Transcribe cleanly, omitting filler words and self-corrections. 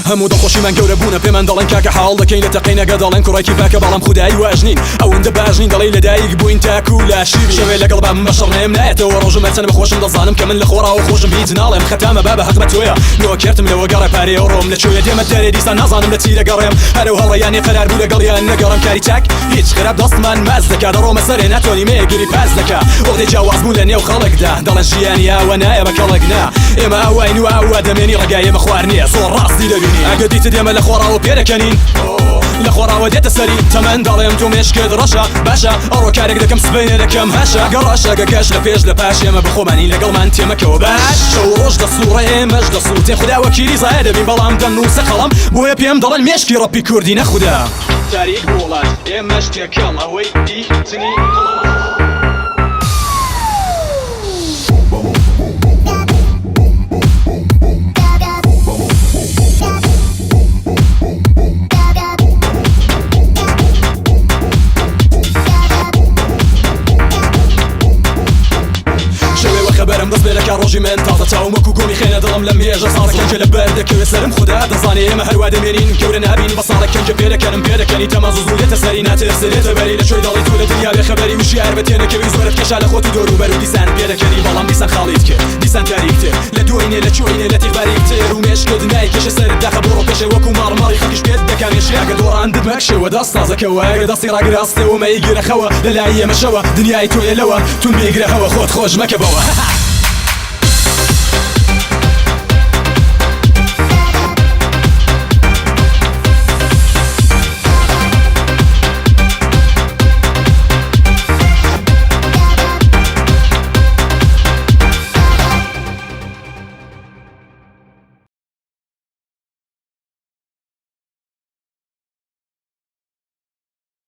همو دڵخۆشی من گەورە بوونە پێمان دەڵێن کاکە حاڵ دەکەین لە تەقینەکە دەڵێن کوڕێکی پاکە بەڵام خودایی واژنین ئەوەندە باژنین دەڵێ لەدایک بووین تاکو لاشیری شەوێ لەگەڵ بابم بەشەڕ نێم نایەتەوە ڕۆژم مەچەنە بەخۆشم دەزانم کە من لە خۆراوە خۆشم هیچ ناڵێم خەتامە بابە حەق بە تۆیە نۆکێرتم لەوە گەڕە پارەیە ڕۆم لەکوێیە دێمە دەرێ دیسان نازانم لە چی دەگەڕێم هەرە و هەڵەیانی قەرار بوو لەگەڵیان نەگەڕم کاری چاک هیچ خراپ دەستمان ماز دەکا دەڕۆمە سەرێ ناتوانانی مێگیری پاس دەکا وەڵێ جیاواز بوون لە نێو خەڵکدا دەڵێن ژیانی ئاوە نایە بە کەڵک نا ئێمە ئاواین و ئاوا دەمێنی ڕێگای ئێمە خوار نییە زۆر ڕاستی دەبینی ئەگە دیتت ئێمە لە خۆراوە پێدەکەنین لە خۆراوە دێتە سەری تەمەن دەڵێم تۆ مێشکت ڕەشە باشە ئەڕۆ کارێک دەکەم سبەینە دەکەم هەشە گەڕاشەگە گەش لە پێش لە پاش ئێمە بخۆمانی لەگەڵمان تێمەکەوە باش شەو ڕۆژ دەسوڕە ئێمەش دەسووتێ خوددا وەکیلی زایە دەبین بەڵام دەنووسە قەڵەم بۆیە پێم دەڵێن مێشکی ڕەپی کوردی نەخودا تاریک وڵات ئێمەش تێکەڵ ئەوەی دیتنی خبرم دەست بێلەکە ڕۆژی من تازە چاوم وەکو گۆمی خێنە دڵم لەم هێژە ساڵە کەنجە لە بەر دەکەوێت سەرم خوددا دەزانێ ئێمە هەروە دەمێنین گەورە نابین بە ساڵە کەنجە پێدەکەنم پێدەکەنی تەمە زوزولێتە سەری ناترسێتە بەری لە شوێی دەڵی تۆ لە دنیا بێخەبەری وشیار بە تێنەکەوی زۆرت کێشا لە خۆتی دۆر و بەر و دیسان پێدەکەنی بەڵام دیسان خاڵیت کرد دیسان تاریکتر لە دوێنێ لە چۆینێ لە تیغباریکتر و مێشکت نای کێشە سەرت داخە بۆڕۆ پێشە وەکو ماڕماڕی خەکیش پێت دەکامێشی ئەگە دۆڕاندت مەکشەوە دەست تازەکەوە ئەگە دەستی ڕاگراستەوە مەیگیرەخەوە لە لای ئێمەشەوە دنیای تۆیە لەوە تون بێگرەهەوە خۆت خۆش مەکە بەوە